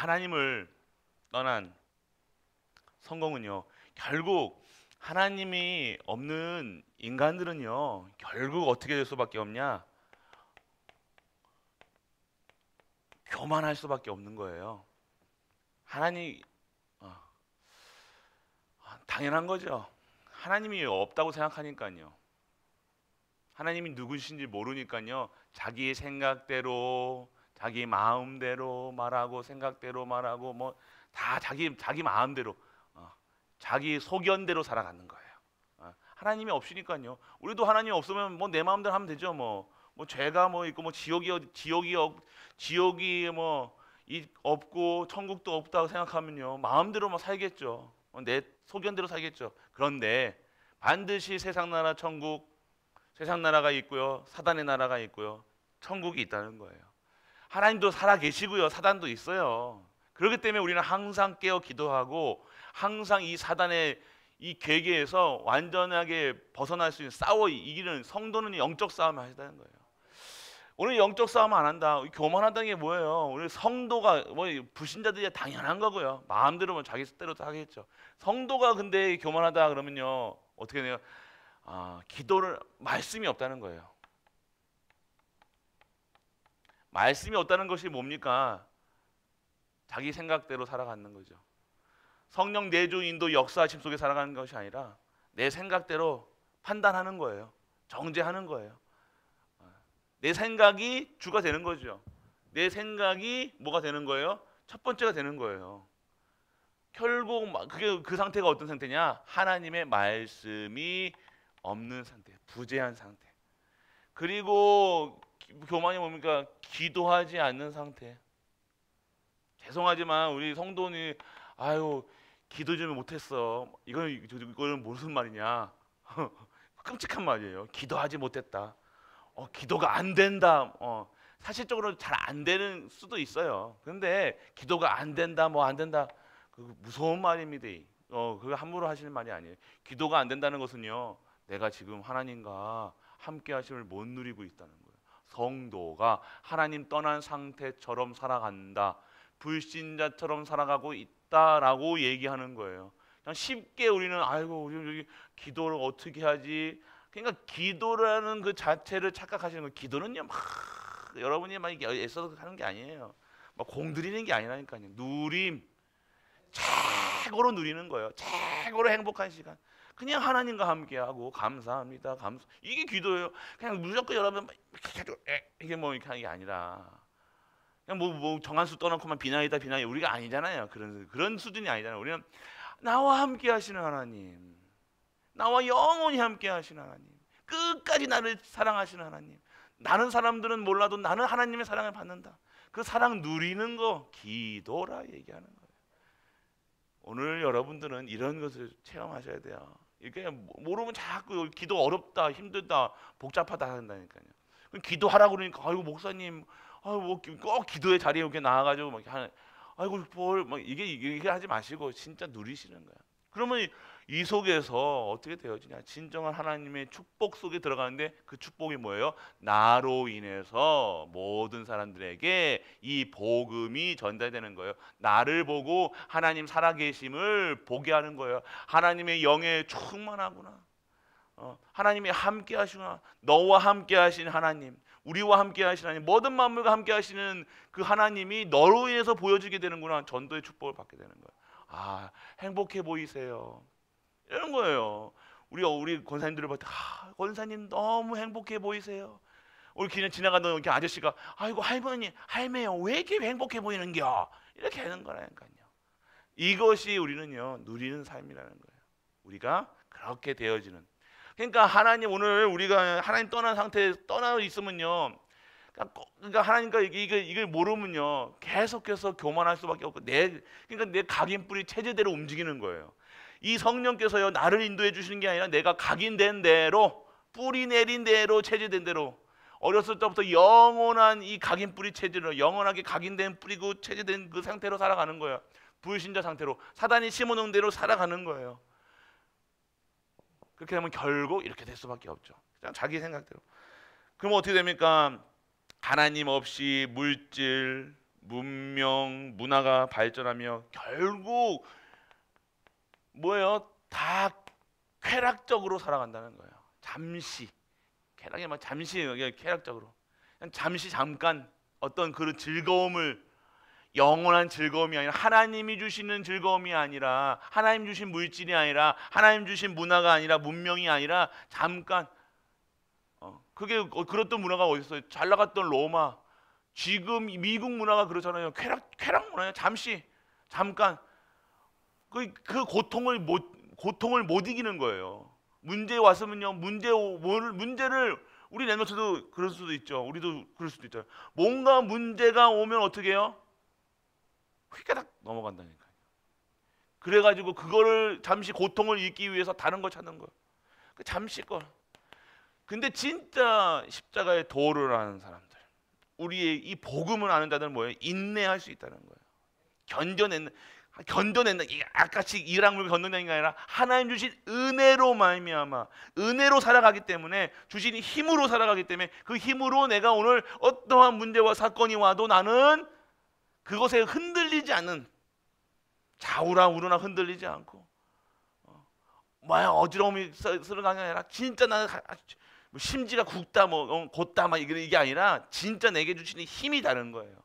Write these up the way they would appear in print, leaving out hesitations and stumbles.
하나님을 떠난 성공은요, 결국 하나님이 없는 인간들은요, 결국 어떻게 될 수밖에 없냐? 교만할 수밖에 없는 거예요. 하나님, 당연한 거죠. 하나님이 없다고 생각하니까요. 하나님이 누구신지 모르니까요. 자기 생각대로, 자기 마음대로 말하고, 생각대로 말하고, 뭐 다 자기 마음대로, 자기 소견대로 살아가는 거예요. 하나님이 없으니까요. 우리도 하나님 없으면 뭐 내 마음대로 하면 되죠. 뭐 죄가 뭐 있고, 뭐 지옥이 뭐 없고 천국도 없다고 생각하면요, 마음대로 막 살겠죠. 내 소견대로 살겠죠. 그런데 반드시 세상 나라 천국, 세상 나라가 있고요, 사단의 나라가 있고요, 천국이 있다는 거예요. 하나님도 살아 계시고요, 사단도 있어요. 그렇기 때문에 우리는 항상 깨어 기도하고, 항상 이 사단의 이 괴계에서 완전하게 벗어날 수 있는, 싸워 이기는, 성도는 영적 싸움을 하시다는 거예요. 오늘 영적 싸움 안 한다, 교만하다는 게 뭐예요? 오늘 성도가, 뭐 불신자들이 당연한 거고요, 마음대로 뭐 자기 뜻대로 하겠죠. 성도가 근데 교만하다 그러면요, 어떻게 돼요? 기도를, 말씀이 없다는 거예요. 말씀이 없다는 것이 뭡니까? 자기 생각대로 살아가는 거죠. 성령 내주 인도 역사하심 속에 살아가는 것이 아니라 내 생각대로 판단하는 거예요. 정죄하는 거예요. 내 생각이 주가 되는 거죠. 내 생각이 뭐가 되는 거예요? 첫 번째가 되는 거예요. 결국 그게, 그 상태가 어떤 상태냐? 하나님의 말씀이 없는 상태, 부재한 상태. 그리고 교만이 뭡니까? 기도하지 않는 상태. 죄송하지만 우리 성도니, 아유, 기도 좀 못했어. 이거는 무슨 말이냐? 끔찍한 말이에요. 기도하지 못했다. 기도가 안 된다. 사실적으로 잘 안 되는 수도 있어요. 그런데 기도가 안 된다, 뭐 안 된다, 그 무서운 말입니다. 그거 함부로 하시는 말이 아니에요. 기도가 안 된다는 것은요, 내가 지금 하나님과 함께 하심을 못 누리고 있다는 거예요. 성도가 하나님 떠난 상태처럼 살아간다, 불신자처럼 살아가고 있다라고 얘기하는 거예요. 그냥 쉽게 우리는, 아이고, 우리 기도를 어떻게 하지? 그러니까 기도라는 그 자체를 착각하시는 거예요. 기도는요, 여러분이 막 애써서 하는 게 아니에요. 막 공들이는 게 아니라니까요. 누림, 최고로 누리는 거예요. 최고로 행복한 시간. 그냥 하나님과 함께하고, 감사합니다, 이게 기도예요. 그냥 무조건 여러분 이게 뭐 이렇게 하는 게 아니라, 그냥 뭐 정한수 떠놓고만 비나이다 우리가 아니잖아요. 그런 수준이 아니잖아요. 우리는 나와 함께하시는 하나님, 나와 영원히 함께하시는 하나님, 끝까지 나를 사랑하시는 하나님. 나는 사람들은 몰라도 나는 하나님의 사랑을 받는다. 그 사랑 누리는 거 기도라 얘기하는 거예요. 오늘 여러분들은 이런 것을 체험하셔야 돼요. 이게 모르면 자꾸 기도 어렵다, 힘들다, 복잡하다 한다니까요. 기도하라고 그러니까, 아이고 목사님, 꼭 기도의 자리에 이렇게 나와가지고 막 하는, 아이고 이게 하지 마시고 진짜 누리시는 거야. 그러면 이 속에서 어떻게 되어지냐? 진정한 하나님의 축복 속에 들어가는데, 그 축복이 뭐예요? 나로 인해서 모든 사람들에게 이 복음이 전달되는 거예요. 나를 보고 하나님 살아계심을 보게 하는 거예요. 하나님의 영에 충만하구나. 하나님이 함께 하시구나. 너와 함께 하신 하나님, 우리와 함께 하신 하나님, 모든 만물과 함께 하시는 그 하나님이 너로 인해서 보여지게 되는구나. 전도의 축복을 받게 되는 거예요. 행복해 보이세요. 이런 거예요. 우리 권사님들을 볼 때, 권사님 너무 행복해 보이세요. 우리 그냥 지나가던 이렇게 아저씨가, 아이고 할머니, 할매요, 왜 이렇게 행복해 보이는겨? 이렇게 하는 거라니까요. 이것이 우리는요, 누리는 삶이라는 거예요. 우리가 그렇게 되어지는. 그러니까 하나님, 오늘 우리가 하나님 떠난 상태에 떠나 있으면요, 그러니까 하나님과 이걸 모르면요, 계속해서 교만할 수밖에 없고, 그러니까 내 각인뿌리 체제대로 움직이는 거예요. 이 성령께서요, 나를 인도해 주시는 게 아니라 내가 각인된 대로, 뿌리 내린 대로, 체제된 대로, 어렸을 때부터 영원한 이 각인뿌리 체제로, 영원하게 각인된 뿌리고 체제된 그 상태로 살아가는 거예요. 불신자 상태로, 사단이 심어놓은 대로 살아가는 거예요. 그렇게 되면 결국 이렇게 될 수밖에 없죠. 그냥 자기 생각대로. 그럼 어떻게 됩니까? 하나님 없이 물질, 문명, 문화가 발전하며 결국 뭐예요? 다 쾌락적으로 살아간다는 거예요. 잠시 쾌락이 막 잠시 쾌락적으로 그냥 잠시 잠깐 어떤 그런 즐거움을 영원한 즐거움이 아니라 하나님이 주시는 즐거움이 아니라 하나님 주신 물질이 아니라 하나님 주신 문화가 아니라 문명이 아니라 잠깐 그게 그랬던 문화가 어디 있어요? 잘 나갔던 로마 지금 미국 문화가 그렇잖아요. 쾌락 문화예요. 잠시 잠깐 그 고통을 못 이기는 거예요. 문제 왔으면요 문제를 우리 랩런트도 그럴 수도 있죠. 우리도 그럴 수도 있죠. 뭔가 문제가 오면 어떻게 해요? 휙가닥 넘어간다니까요. 그래가지고 그거를 잠시 고통을 잊기 위해서 다른 걸 찾는 거예요. 그 잠시 거. 근데 진짜 십자가의 도를 아는 사람들, 우리의 이 복음을 아는 자들은 뭐예요? 인내할 수 있다는 거예요. 견뎌낸다. 이게 아까치 이랑물 건너는 게 아니라 하나님 주신 은혜로 말미암아 은혜로 살아가기 때문에 주신 힘으로 살아가기 때문에 그 힘으로 내가 오늘 어떠한 문제와 사건이 와도 나는 그것에 흔들리지 않는 좌우나 우로나 흔들리지 않고 어지러움이 쓰러가는 게 아니라 진짜 나는 심지가 굳다 곧다 이게 아니라 진짜 내게 주시는 힘이 다른 거예요.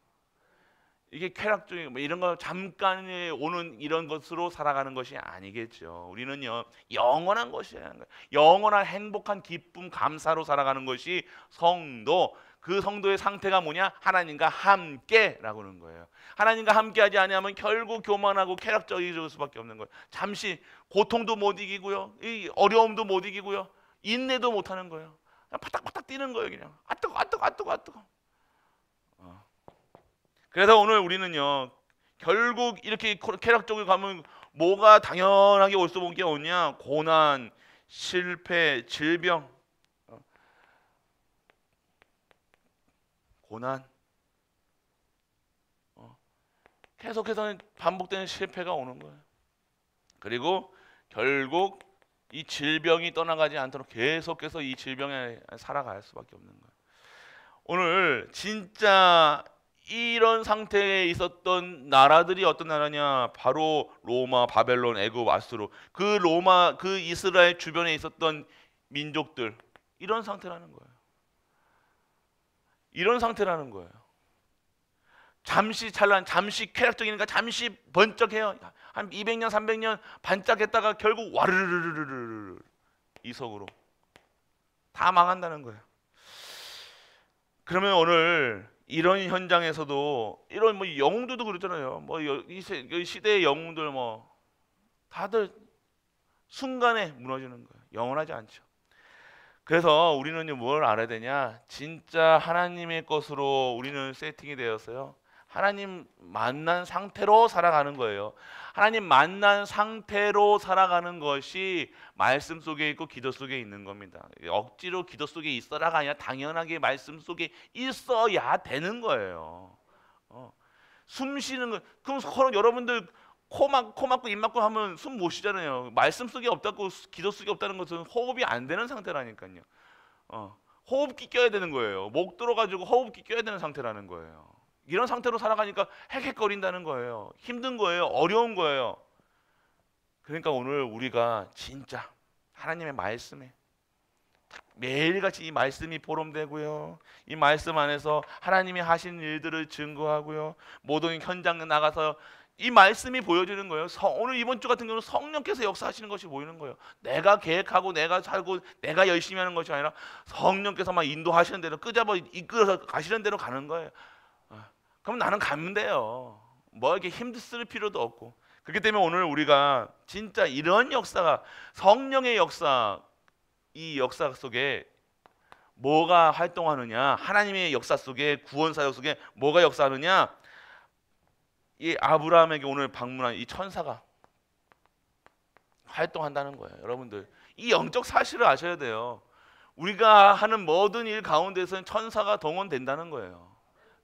이게 쾌락적인 이런 거 잠깐에 오는 이런 것으로 살아가는 것이 아니겠죠. 우리는요 영원한 것이야. 영원한 행복한 기쁨 감사로 살아가는 것이 성도. 그 성도의 상태가 뭐냐? 하나님과 함께라고 하는 거예요. 하나님과 함께하지 아니하면 결국 교만하고 쾌락적일 수밖에 없는 거예요. 잠시 고통도 못 이기고요, 이 어려움도 못 이기고요, 인내도 못 하는 거예요. 그냥 파닥파닥 뛰는 거예요. 그냥 뜨거. 그래서 오늘 우리는요 결국 이렇게 쾌락적으로 가면 뭐가 당연하게 올 수밖에 없냐? 고난, 실패, 질병, 고난, 계속해서 반복되는 실패가 오는 거예요. 그리고 결국 이 질병이 떠나가지 않도록 계속해서 이 질병에 살아갈 수밖에 없는 거예요. 오늘 진짜 이런 상태에 있었던 나라들이 어떤 나라냐? 바로 로마, 바벨론, 애굽, 아수르. 그 로마, 그 이스라엘 주변에 있었던 민족들, 이런 상태라는 거예요. 이런 상태라는 거예요. 잠시 찬란, 잠시 쾌락적이니까 잠시 번쩍해요. 한 200년, 300년 반짝했다가 결국 와르르르르르 이석으로 다 망한다는 거예요. 그러면 오늘 이런 현장에서도 이런 영웅들도 그렇잖아요. 이 시대의 영웅들 다들 순간에 무너지는 거예요. 영원하지 않죠. 그래서 우리는 뭘 알아야 되냐? 진짜 하나님의 것으로 우리는 세팅이 되었어요. 하나님 만난 상태로 살아가는 거예요. 하나님 만난 상태로 살아가는 것이 말씀 속에 있고 기도 속에 있는 겁니다. 억지로 기도 속에 있어라가 아니라 당연하게 말씀 속에 있어야 되는 거예요. 숨 쉬는 거, 그럼 여러분들 코 막고 입 막고 하면 숨 못 쉬잖아요. 말씀 속에 없다고 기도 속에 없다는 것은 호흡이 안 되는 상태라니까요. 호흡기 껴야 되는 거예요. 목 들어가지고 호흡기 껴야 되는 상태라는 거예요. 이런 상태로 살아가니까 헥헥거린다는 거예요. 힘든 거예요. 어려운 거예요. 그러니까 오늘 우리가 진짜 하나님의 말씀에 매일같이 이 말씀이 보름되고요, 이 말씀 안에서 하나님이 하신 일들을 증거하고요, 모든 현장에 나가서 이 말씀이 보여지는 거예요. 오늘 이번 주 같은 경우는 성령께서 역사하시는 것이 보이는 거예요. 내가 계획하고 내가 살고 내가 열심히 하는 것이 아니라 성령께서 막 인도하시는 대로 끄잡아 이끌어서 가시는 대로 가는 거예요. 그럼 나는 가면 돼요. 이렇게 힘쓸 필요도 없고. 그렇기 때문에 오늘 우리가 진짜 이런 역사가 성령의 역사, 이 역사 속에 뭐가 활동하느냐? 하나님의 역사 속에, 구원 사역 속에 뭐가 역사하느냐? 이 아브라함에게 오늘 방문한 이 천사가 활동한다는 거예요. 여러분들 이 영적 사실을 아셔야 돼요. 우리가 하는 모든 일 가운데서는 천사가 동원된다는 거예요.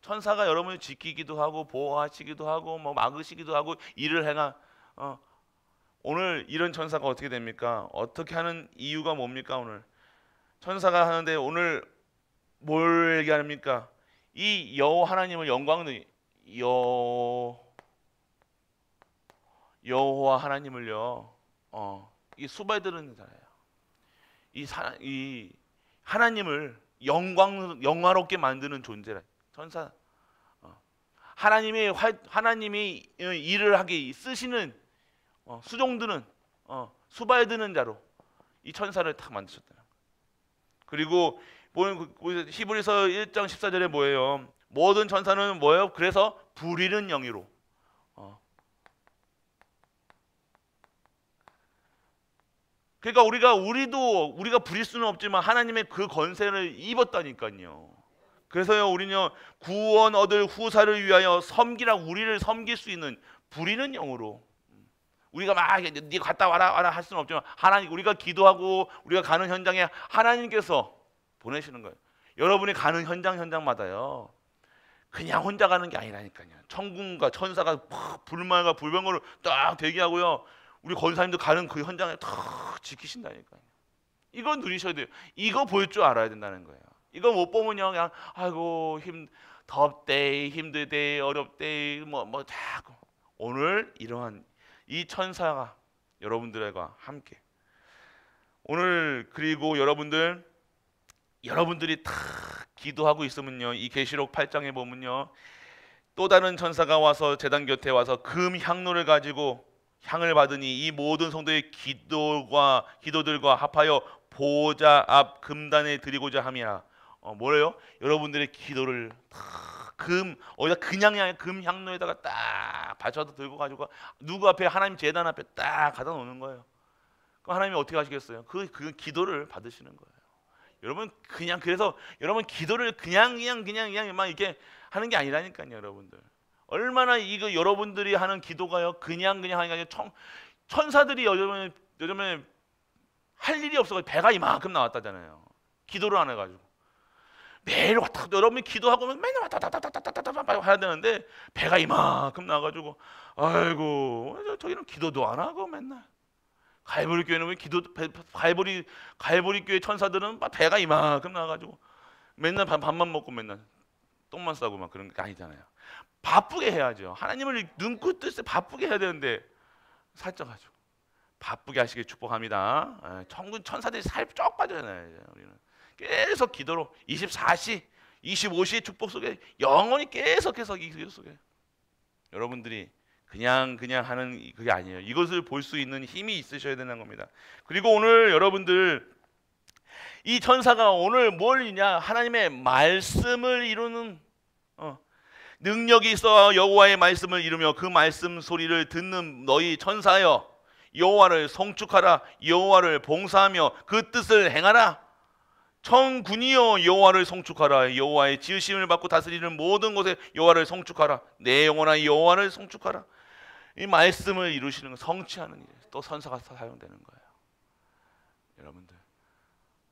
천사가 여러분을 지키기도 하고 보호하시기도 하고 막으시기도 하고 일을 행하. 오늘 이런 천사가 어떻게 됩니까? 어떻게 하는 이유가 뭡니까? 오늘 천사가 하는데 오늘 뭘 얘기합니까? 이 여호와 하나님을 여호와 하나님을요, 이 수발드는 자예요. 이 하나님을 영화롭게 만드는 존재라. 천사. 하나님이 일을 하게 쓰시는 수종드는 수발드는 자로 이 천사를 딱 만드셨다. 그리고 히브리서 1장 14절에 뭐예요? 모든 천사는 뭐예요? 그래서 부리는 영이로. 그러니까 우리가 부릴 수는 없지만 하나님의 그 권세를 입었다니까요. 그래서요, 우리는 구원 얻을 후사를 위하여 우리를 섬길 수 있는 부리는 영으로. 우리가 막 네 갔다 와라 할 수는 없지만 우리가 기도하고 우리가 가는 현장에 하나님께서 보내시는 거예요. 여러분이 가는 현장마다요, 그냥 혼자 가는 게 아니라니까요. 천군과 천사가 불말과 불병거를 딱 대기하고요, 우리 권사님도 가는 그 현장에 탁 지키신다니까요. 이거 누리셔야 돼요. 이거 볼 줄 알아야 된다는 거예요. 이거 못 보면요, 그냥 아이고 덥대, 힘들대, 어렵대, 뭐 자꾸. 오늘 이러한 이 천사가 여러분들과 함께 오늘, 그리고 여러분들이 다 기도하고 있으면요, 이 계시록 8장에 보면요, 또 다른 천사가 와서 제단 곁에 와서 금 향로를 가지고 향을 받으니 이 모든 성도의 기도들과 합하여 보호자 앞 금단에 드리고자 함이라. 뭐래요? 여러분들의 기도를 어디다 그냥 금 향로에다가 딱 받쳐서 들고 가지고 누구 앞에, 하나님 제단 앞에 딱 갖다 놓는 거예요. 그럼 하나님이 어떻게 하시겠어요? 그 기도를 받으시는 거예요. 여러분, 그래서 여러분 기도를 그냥 막 이렇게 하는 게 아니라니까요, 여러분들. 얼마나 이거 여러분들이 하는 기도가요, 그냥 하는 게 아니라 천사들이 요즘에 할 일이 없어서 배가 이만큼 나왔다잖아요. 기도를 안 해가지고. 매일 여러분이 기도하고 맨날 왔다 해야 되는데 배가 이만큼 나와가지고, 아이고 저기는 기도도 안 하고 맨날. 갈보리 교회는 갈보리 교회 천사들은 막 배가 이만큼 나와가지고 맨날 밥만 먹고 맨날 똥만 싸고 막 그런 게 아니잖아요. 바쁘게 해야죠. 하나님을 눈코 뜰 때 바쁘게 해야 되는데 살쪄가지고. 바쁘게 하시길 축복합니다. 천군 천사들이 살 쩍 빠져잖아요. 우리는 계속 기도로 24시, 25시의 축복 속에 영원히 계속해서 이 기도 속에 여러분들이 그냥 하는 그게 아니에요. 이것을 볼 수 있는 힘이 있으셔야 되는 겁니다. 그리고 오늘 여러분들, 이 천사가 오늘 뭘 이냐, 하나님의 말씀을 이루는 능력이 있어 여호와의 말씀을 이루며 그 말씀 소리를 듣는 너희 천사여, 여호와를 송축하라. 여호와를 봉사하며 그 뜻을 행하라. 천군이여 여호와를 송축하라. 여호와의 지으심을 받고 다스리는 모든 곳에 여호와를 송축하라. 내 영혼아 여호와를 송축하라. 이 말씀을 이루시는 거, 성취하는 일, 또 선사가 사용되는 거예요.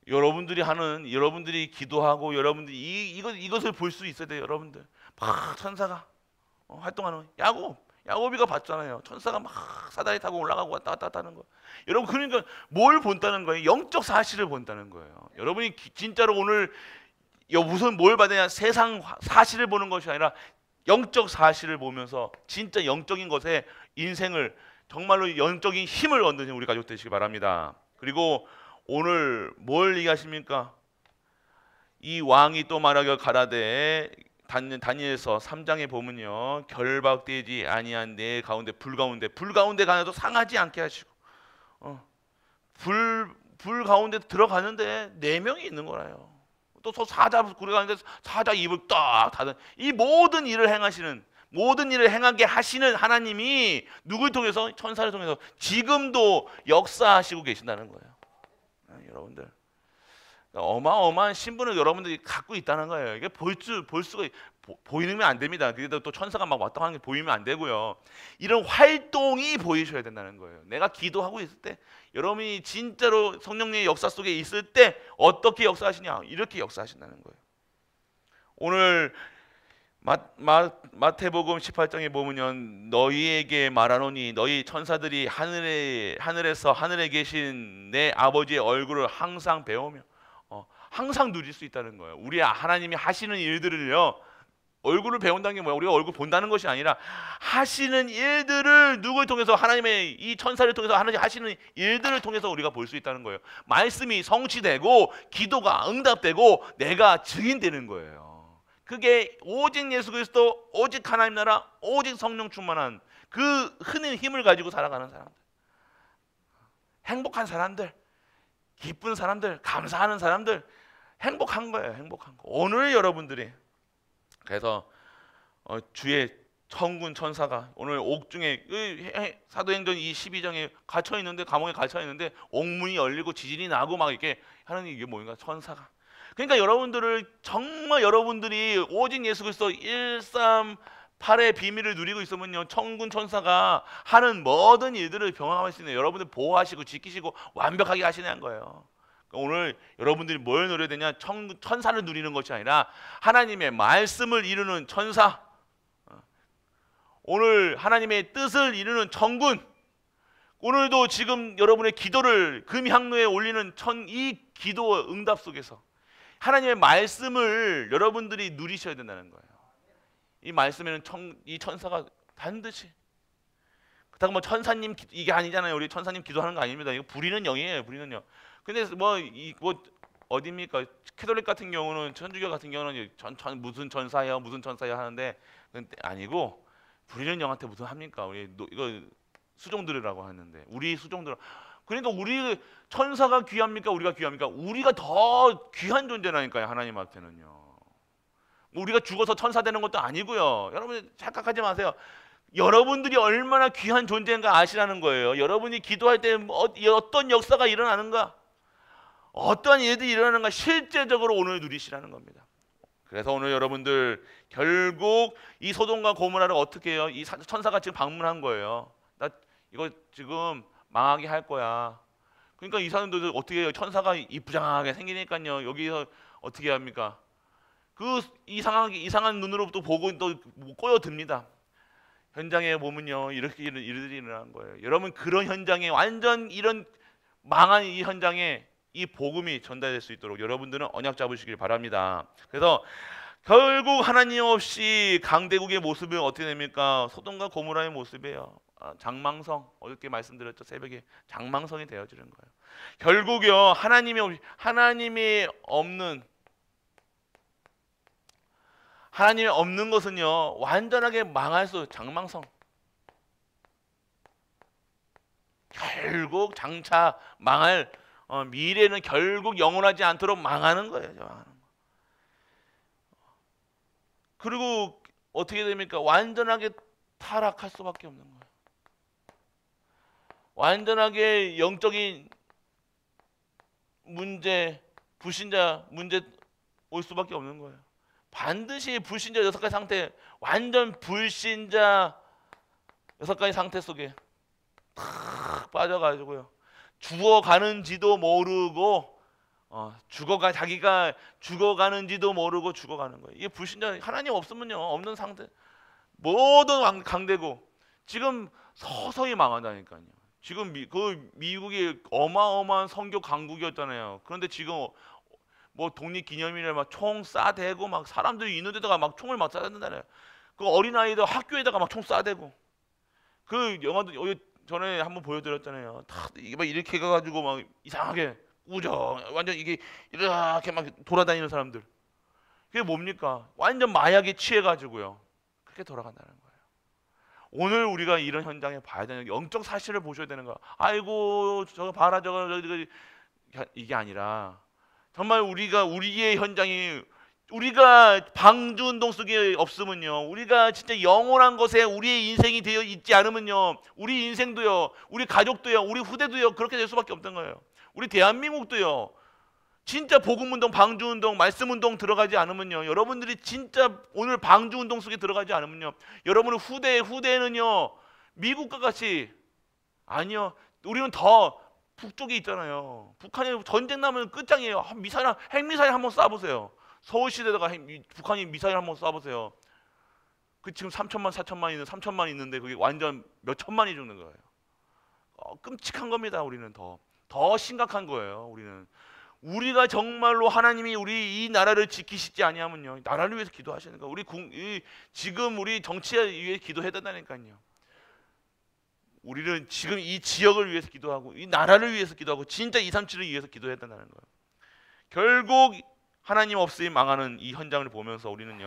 여러분들이 기도하고 여러분들이 이것을 볼 수 있어야 돼요. 여러분들 막 천사가 활동하는 야곱이가 봤잖아요. 천사가 막 사다리 타고 올라가고 왔다 갔다 하는 거. 여러분, 그러니까 뭘 본다는 거예요? 영적 사실을 본다는 거예요. 여러분이 진짜로 오늘 무슨 뭘 받느냐, 세상 사실을 보는 것이 아니라 영적 사실을 보면서 진짜 영적인 것에 인생을, 정말로 영적인 힘을 얻는 우리 가족 되시기 바랍니다. 그리고 오늘 뭘 얘기하십니까? 이 왕이 또 말하기를 가라되, 다니엘서 3장에 보면요, 결박되지 아니한 내 가운데 불 가운데 가나도 상하지 않게 하시고, 불 가운데 들어가는데 4명이 있는 거라요. 또 사자 굴에 가는데 사자 입을 딱 닫은, 이 모든 일을 행하게 하시는 하나님이 누굴 통해서? 천사를 통해서 지금도 역사하시고 계신다는 거예요. 여러분들, 어마어마한 신분을 여러분들이 갖고 있다는 거예요. 이게 볼 수가 보이면 안 됩니다. 그래도 또 천사가 막 왔다 가는 게 보이면 안 되고요. 이런 활동이 보이셔야 된다는 거예요. 내가 기도하고 있을 때, 여러분이 진짜로 성령님의 역사 속에 있을 때 어떻게 역사하시냐? 이렇게 역사하신다는 거예요. 오늘 마태복음 18장에 보면 너희에게 말하노니 너희 천사들이 하늘에 계신 내 아버지의 얼굴을 항상 배우며 항상 누릴 수 있다는 거예요. 우리 하나님이 하시는 일들을요, 얼굴을 배운다는 게 뭐야? 우리가 얼굴 본다는 것이 아니라 하시는 일들을 누구를 통해서 하나님의 이 천사를 통해서 하나님 하시는 일들을 통해서 우리가 볼 수 있다는 거예요. 말씀이 성취되고 기도가 응답되고 내가 증인되는 거예요. 그게 오직 예수 그리스도, 오직 하나님 나라, 오직 성령 충만한 그 흔한 힘을 가지고 살아가는 사람들, 행복한 사람들, 기쁜 사람들, 감사하는 사람들, 행복한 거예요. 행복한 거. 오늘 여러분들이 그래서 주의 천군 천사가 오늘 옥중에 사도행전 이 12장에 갇혀 있는데, 감옥에 갇혀 있는데 옥문이 열리고 지진이 나고 막 이렇게 하는, 이게 뭔가 천사가. 그러니까 여러분들을 정말 여러분들이 오직 예수 그리스도 138의 비밀을 누리고 있으면요, 천군 천사가 하는 모든 일들을 경험할 수 있는, 여러분들 보호하시고 지키시고 완벽하게 하시는 거예요. 오늘 여러분들이 뭘 누려야 되냐? 천사를 누리는 것이 아니라 하나님의 말씀을 이루는 천사, 오늘 하나님의 뜻을 이루는 천군, 오늘도 지금 여러분의 기도를 금향로에 올리는 이 기도 응답 속에서 하나님의 말씀을 여러분들이 누리셔야 된다는 거예요. 이 말씀에는 이 천사가 반드시, 그렇다고 뭐 천사님 이게 아니잖아요. 우리 천사님 기도하는 거 아닙니다. 이거 부리는 영이에요. 부리는 영. 근데 뭐 어디입니까? 캐톨릭 같은 경우는, 천주교 같은 경우는 무슨 천사야 무슨 천사야 하는데, 그건 아니고 부리는 영한테 무슨 합니까? 우리 이거 수종들이라고 하는데, 우리 수종들. 그러니까 우리 천사가 귀합니까? 우리가 귀합니까? 우리가 더 귀한 존재라니까요. 하나님한테는요. 뭐 우리가 죽어서 천사 되는 것도 아니고요. 여러분 착각하지 마세요. 여러분들이 얼마나 귀한 존재인가 아시라는 거예요. 여러분이 기도할 때 어떤 역사가 일어나는가, 어떠한 일들이 일어나는가 실제적으로 오늘 누리시라는 겁니다. 그래서 오늘 여러분들 결국 이 소돔과 고모라를 어떻게 해요? 이 천사가 지금 방문한 거예요. 나 이거 지금 망하게 할 거야. 그러니까 이 사람들 어떻게 해요? 천사가 이쁘장하게 생기니까요, 여기서 어떻게 합니까? 그 이상한 눈으로 또 보고 또 꼬여듭니다. 현장에 보면요, 이렇게 일들이 일어난 거예요. 여러분, 그런 현장에, 완전 이런 망한 이 현장에 이 복음이 전달될 수 있도록 여러분들은 언약 잡으시길 바랍니다. 그래서 결국 하나님 없이 강대국의 모습은 어떻게 됩니까? 소돔과 고모라의 모습이에요. 장망성, 어저께 말씀드렸죠. 새벽에 장망성이 되어지는 거예요. 결국요, 하나님이 없는 것은요, 완전하게 망할 수, 장망성. 결국 장차 망할, 미래는 결국 영원하지 않도록 망하는 거예요. 망하는 거. 그리고 어떻게 됩니까? 완전하게 타락할 수밖에 없는 거예요. 완전하게 영적인 문제, 불신자 문제 올 수밖에 없는 거예요. 반드시 불신자 6가지 상태, 완전 불신자 6가지 상태 속에 탁 빠져가지고요, 죽어가는지도 모르고, 자기가 죽어가는지도 모르고 죽어가는 거예요. 이게 불신자, 하나님 없으면요, 없는 상태, 모든 강대국 지금 서서히 망한다니까요. 지금 미국이 어마어마한 선교 강국이었잖아요. 그런데 지금 뭐 독립기념일에 막 총 쏴대고, 막 사람들이 있는 데다가 막 총을 막 쏴댄다잖아요. 그 어린아이들 학교에다가 막 총 쏴대고, 그 영화도 전에 한번 보여드렸잖아요. 다 이게 막 이렇게 가가지고 막 이상하게 우정, 완전 이게 이렇게 막 돌아다니는 사람들, 그게 뭡니까? 완전 마약에 취해가지고요, 그렇게 돌아간다는 거예요. 오늘 우리가 이런 현장에 봐야 되는, 영적 사실을 보셔야 되는 거야. 아이고 저거 봐라, 저거 이게 아니라 정말 우리의 현장이, 우리가 방주운동 속에 없으면요, 우리가 진짜 영원한 것에 우리의 인생이 되어 있지 않으면요, 우리 인생도요, 우리 가족도요, 우리 후대도요, 그렇게 될 수밖에 없던 거예요. 우리 대한민국도요, 진짜 복음운동, 방주운동, 말씀운동 들어가지 않으면요, 여러분들이 진짜 오늘 방주운동 속에 들어가지 않으면요, 여러분의 후대에는요, 미국과 같이, 아니요, 우리는 더 북쪽에 있잖아요. 북한이 전쟁 나면 끝장이에요. 핵미사일 한번 쏴보세요. 서울시대에다가 북한이 미사일 한번 쏴보세요. 그 지금 3천만 있는데 그게 완전 몇 천만이 죽는 거예요. 끔찍한 겁니다. 우리는 더 심각한 거예요. 우리가 정말로 하나님이 우리 이 나라를 지키시지 아니하면요, 나라를 위해서 기도하시는 거예요. 지금 우리 정치에 위해 기도해야 된다니까요. 우리는 지금 이 지역을 위해서 기도하고 이 나라를 위해서 기도하고 진짜 237을 위해서 기도해야 된다는 거예요. 결국 하나님 없이 망하는 이 현장을 보면서 우리는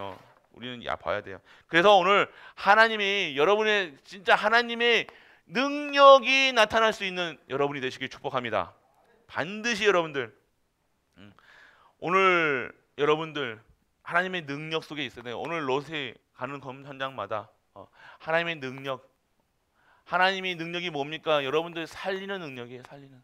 봐야 돼요. 그래서 오늘 하나님이 여러분의 진짜 하나님의 능력이 나타날 수 있는 여러분이 되시길 축복합니다. 반드시 여러분들 오늘 여러분들 하나님의 능력 속에 있어야 돼요. 오늘 롯이 가는 검 현장마다 하나님의 능력, 하나님의 능력이 뭡니까? 여러분들 살리는 능력이에요. 살리는.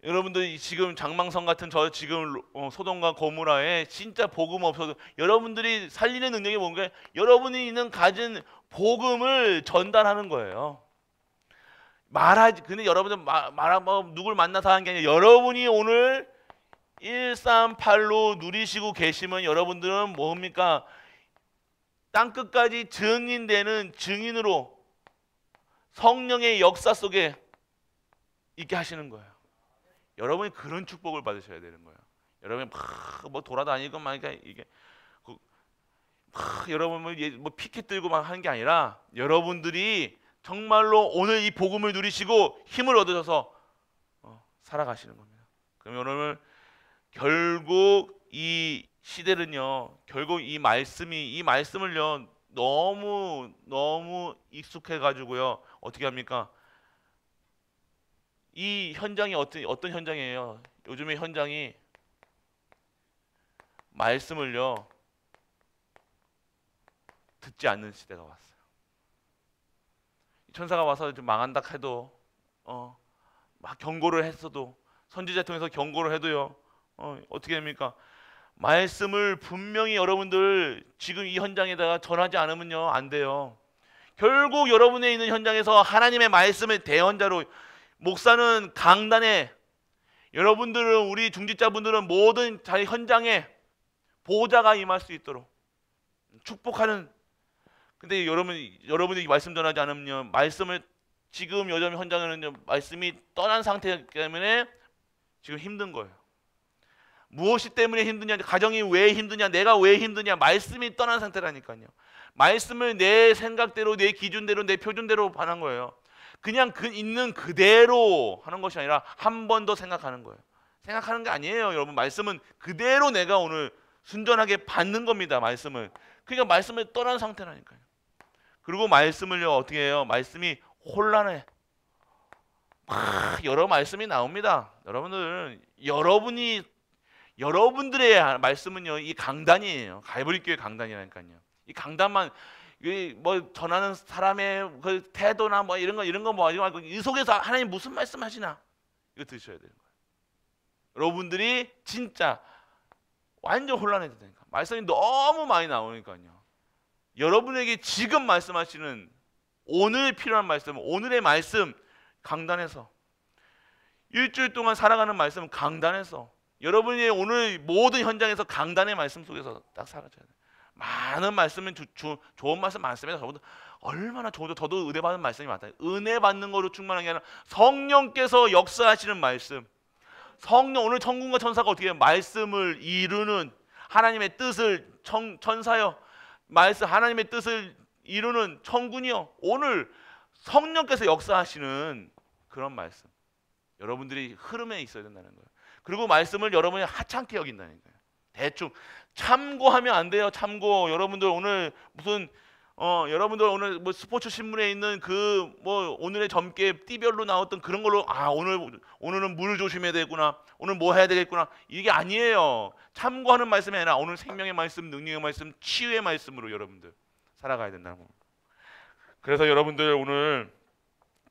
여러분들 지금 장망성 같은 저 지금 소돔과 고모라에 진짜 복음 없어도 여러분들이 살리는 능력이 뭔가? 여러분이 있는 가진 복음을 전달하는 거예요. 근데 여러분들 누굴 만나서 하는 게 아니라 여러분이 오늘 138로 누리시고 계시면 여러분들은 뭡니까? 땅끝까지 증인되는 증인으로 성령의 역사 속에 있게 하시는 거예요. 여러분이 그런 축복을 받으셔야 되는 거예요. 여러분이 막 돌아다니고 막 이게 여러분 뭐 피켓 들고 막 하는 게 아니라 여러분들이 정말로 오늘 이 복음을 누리시고 힘을 얻으셔서 살아가시는 겁니다. 그러면 오늘 결국 이 시대는요, 결국 이 말씀을요 너무 익숙해 가지고요 어떻게 합니까? 이 현장이 어떤 현장이에요? 요즘의 현장이 말씀을요 듣지 않는 시대가 왔어요. 천사가 와서 좀 망한다 해도 막 경고를 했어도 선지자 통해서 경고를 해도요 어떻게 됩니까? 말씀을 분명히 여러분들 지금 이 현장에다가 전하지 않으면요 안 돼요. 결국 여러분의 있는 현장에서 하나님의 말씀의 대언자로 목사는 강단에, 여러분들은 우리 중직자분들은 모든 자기 현장에 보호자가 임할 수 있도록 축복하는. 근데 여러분이 말씀 전하지 않으면 말씀을 지금 요즘 현장에는 말씀이 떠난 상태이기 때문에 지금 힘든 거예요. 무엇이 때문에 힘드냐, 가정이 왜 힘드냐, 내가 왜 힘드냐, 말씀이 떠난 상태라니까요. 말씀을 내 생각대로, 내 기준대로, 내 표준대로 하는 거예요. 그냥 있는 그대로 하는 것이 아니라 한 번 더 생각하는 거예요. 생각하는 게 아니에요. 여러분, 말씀은 그대로 내가 오늘 순전하게 받는 겁니다. 말씀을. 그러니까 말씀을 떠난 상태라니까요. 그리고 말씀을요 어떻게 해요? 말씀이 혼란해. 여러 말씀이 나옵니다. 여러분들의 말씀은요 이 강단이에요. 갈보리교회 강단이라니까요. 이 강단만 뭐 전하는 사람의 그 태도나 뭐 이런 거 뭐 이 속에서 하나님 무슨 말씀하시나 이거 들으셔야 되는 거예요. 여러분들이 진짜 완전 혼란해야 되니까 말씀이 너무 많이 나오니까요. 여러분에게 지금 말씀하시는 오늘 필요한 말씀, 오늘의 말씀 강단에서 일주일 동안 살아가는 말씀 강단에서 여러분이 오늘 모든 현장에서 강단의 말씀 속에서 딱 살아줘야 돼요. 많은 말씀은 좋은 말씀 많습니다. 저도 얼마나 좋은데 저도 은혜 받는 말씀이 많다. 은혜 받는 거로 충만한 게 아니라 성령께서 역사하시는 말씀. 성령 오늘 천군과 천사가 어떻게 해요? 말씀을 이루는 하나님의 뜻을 천사요. 말씀 하나님의 뜻을 이루는 천군이요. 오늘 성령께서 역사하시는 그런 말씀. 여러분들이 흐름에 있어야 된다는 거예요. 그리고 말씀을 여러분이 하찮게 여긴다는 거예요. 대충 참고하면 안 돼요. 참고. 여러분들 오늘 무슨 여러분들 오늘 뭐 스포츠 신문에 있는 그 뭐 오늘의 점괘 띠별로 나왔던 그런 걸로 오늘은 물 조심해야 되겠구나. 오늘 뭐 해야 되겠구나. 이게 아니에요. 참고하는 말씀이 아니라 오늘 생명의 말씀, 능력의 말씀, 치유의 말씀으로 여러분들 살아가야 된다고. 그래서 여러분들 오늘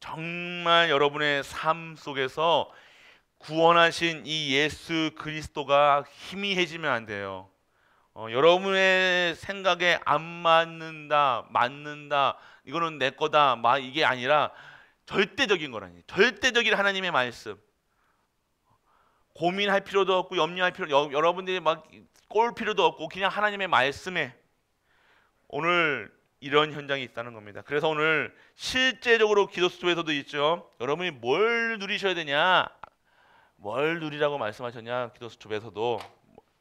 정말 여러분의 삶 속에서 구원하신 이 예수 그리스도가 희미해지면 안 돼요. 여러분의 생각에 안 맞는다, 맞는다, 이거는 내 거다, 이게 아니라 절대적인 거라니. 절대적인 하나님의 말씀. 고민할 필요도 없고 염려할 여러분들이 막 꼴 필요도 없고 그냥 하나님의 말씀에 오늘 이런 현장이 있다는 겁니다. 그래서 오늘 실제적으로 기도 수업에서도 있죠. 여러분이 뭘 누리셔야 되냐? 뭘 누리라고 말씀하셨냐? 기도수첩에서도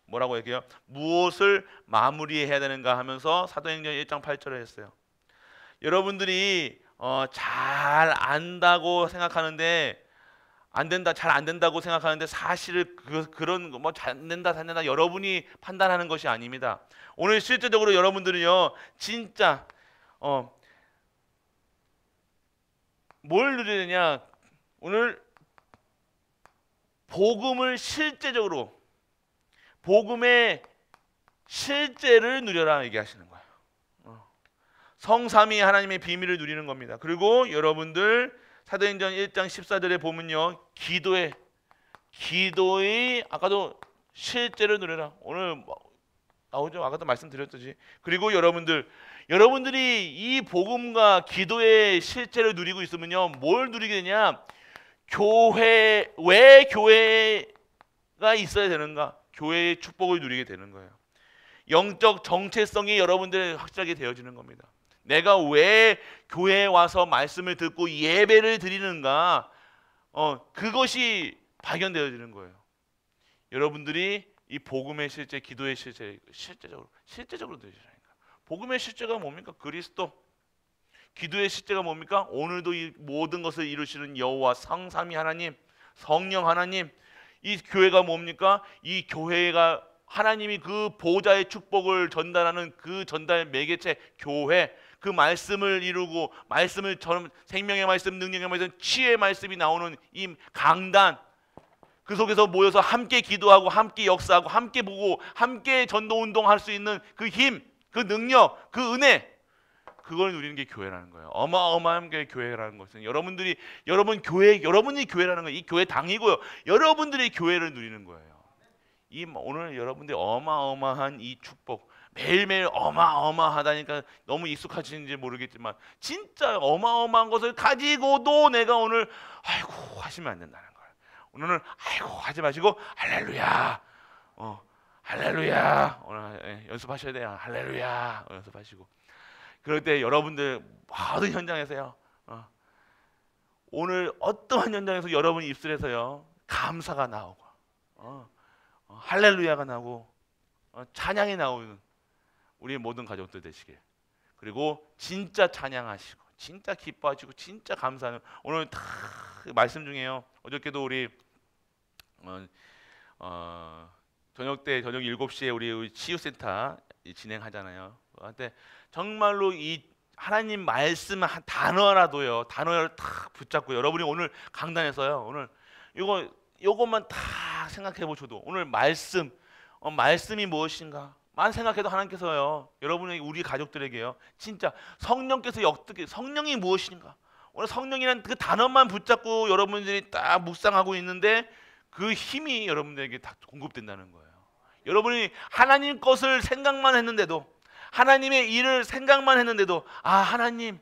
뭐라고 얘기해요? 무엇을 마무리해야 되는가 하면서 사도행전 1장 8절에 했어요. 여러분들이 잘 안다고 생각하는데 안 된다, 잘 안 된다고 생각하는데 사실 그런 뭐 잘 된다, 잘 된다 여러분이 판단하는 것이 아닙니다. 오늘 실제적으로 여러분들은요, 진짜 뭘 누려야 되냐? 오늘 복음을 실제적으로 복음의 실제를 누려라 얘기하시는 거예요. 성삼위 하나님의 비밀을 누리는 겁니다. 그리고 여러분들 사도행전 1장 14절에 보면요, 기도의 아까도 실제를 누려라. 오늘 나오죠. 아까도 말씀드렸듯이. 그리고 여러분들이 이 복음과 기도의 실제를 누리고 있으면요, 뭘 누리게 되냐? 왜 교회가 있어야 되는가? 교회의 축복을 누리게 되는 거예요. 영적 정체성이 여러분들 확실하게 되어지는 겁니다. 내가 왜 교회에 와서 말씀을 듣고 예배를 드리는가? 그것이 발견되어지는 거예요. 여러분들이 이 복음의 실제, 기도의 실제, 실제적으로 되시라니까. 복음의 실제가 뭡니까? 그리스도. 기도의 실제가 뭡니까? 오늘도 이 모든 것을 이루시는 여호와 성삼위 하나님, 성령 하나님. 이 교회가 뭡니까? 이 교회가 하나님이 그 보좌의 축복을 전달하는 그 전달 매개체 교회, 그 말씀을 이루고 말씀을 생명의 말씀, 능력의 말씀, 치유의 말씀이 나오는 이 강단, 그 속에서 모여서 함께 기도하고 함께 역사하고 함께 보고 함께 전도운동할 수 있는 그 힘, 그 능력, 그 은혜, 그걸 누리는 게 교회라는 거예요. 어마어마한 게 교회라는 것은 여러분이 교회라는 거예요. 이 교회 당이고요. 여러분들이 교회를 누리는 거예요. 오늘 여러분들이 어마어마한 이 축복, 매일매일 어마어마하다니까 너무 익숙하신지 모르겠지만 진짜 어마어마한 것을 가지고도 내가 오늘 아이고 하시면 안 된다는 거예요. 오늘은 아이고 하지 마시고 할렐루야, 할렐루야, 오늘 연습하셔야 돼요. 할렐루야 연습하시고. 그럴 때 여러분들 모든 현장에서요, 오늘 어떠한 현장에서 여러분 입술에서요 감사가 나오고 할렐루야가 나오고 찬양이 나오는 우리 모든 가족들 되시길. 그리고 진짜 찬양하시고 진짜 기뻐하시고 진짜 감사하는 오늘 다 말씀 중에요. 어저께도 우리 저녁 7시에 우리 치유센터 진행하잖아요. 근데 정말로 이 하나님 말씀 한 단어를 딱 붙잡고 여러분이 오늘 강단에서요, 오늘 요것만 다 생각해 보셔도 오늘 말씀이 무엇인가 만 생각해도 하나님께서요, 여러분의 우리 가족들에게요, 진짜 성령이 무엇인가, 오늘 성령이라는 그 단어만 붙잡고 여러분들이 딱 묵상하고 있는데 그 힘이 여러분들에게 다 공급된다는 거예요. 여러분이 하나님 것을 생각만 했는데도, 하나님의 일을 생각만 했는데도, 하나님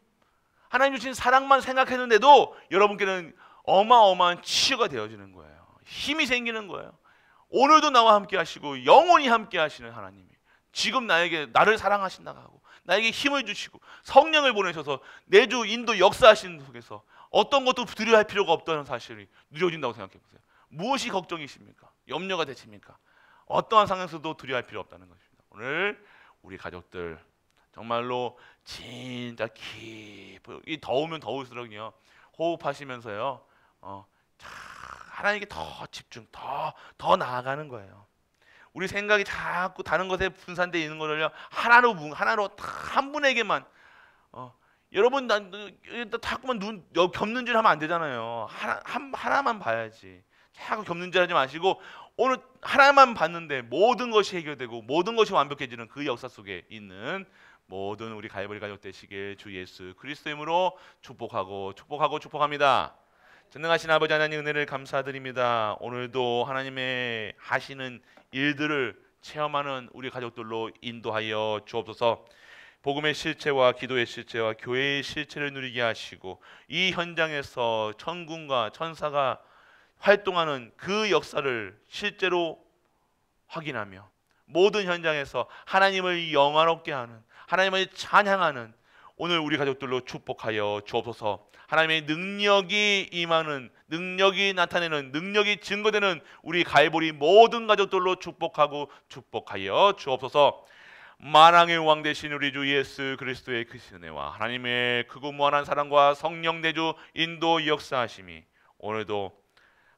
주신 사랑만 생각했는데도 여러분께는 어마어마한 치유가 되어지는 거예요. 힘이 생기는 거예요. 오늘도 나와 함께 하시고 영원히 함께 하시는 하나님이 지금 나를 사랑하신다고 하고 나에게 힘을 주시고 성령을 보내셔서 내주 인도 역사하시는 속에서 어떤 것도 두려워할 필요가 없다는 사실이 누려진다고 생각해 보세요. 무엇이 걱정이십니까? 염려가 되십니까? 어떠한 상황에서도 두려워할 필요 없다는 것입니다. 오늘 우리 가족들 정말로 진짜 이 더우면 더울수록요, 호흡하시면서요, 하나님께 더 집중, 더 나아가는 거예요. 우리 생각이 자꾸 다른 것에 분산되어 있는 것을요, 하나로 한 분에게만, 여러분 자꾸만 눈 겹는질 하면 안 되잖아요. 하나만 봐야지. 자꾸 겹는질 하지 마시고 오늘 하나만 봤는데 모든 것이 해결되고 모든 것이 완벽해지는 그 역사 속에 있는 모든 우리 갈보리 가족 되시길 주 예수 그리스도의 이름으로 축복합니다. 전능하신 아버지 하나님 은혜를 감사드립니다. 오늘도 하나님의 하시는 일들을 체험하는 우리 가족들로 인도하여 주옵소서. 복음의 실체와 기도의 실체와 교회의 실체를 누리게 하시고 이 현장에서 천군과 천사가 활동하는 그 역사를 실제로 확인하며 모든 현장에서 하나님을 영화롭게 하는, 하나님을 찬양하는 오늘 우리 가족들로 축복하여 주옵소서. 하나님의 능력이 임하는, 능력이 나타내는, 능력이 증거되는 우리 갈보리 모든 가족들로 축복하고 축복하여 주옵소서. 만왕의 왕 되신 우리 주 예수 그리스도의 크신 은혜와 하나님의 크고 무한한 사랑과 성령 내주 인도 역사하심이 오늘도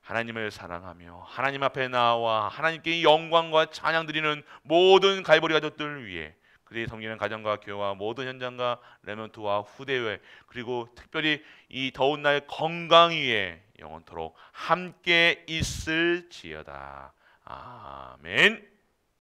하나님을 사랑하며 하나님 앞에 나와 하나님께 영광과 찬양 드리는 모든 갈보리 가족들 위해 그들이 섬기는 가정과 교회와 모든 현장과 레몬트와 후대회 그리고 특별히 이 더운 날 건강 위에 영원토록 함께 있을지어다. 아멘.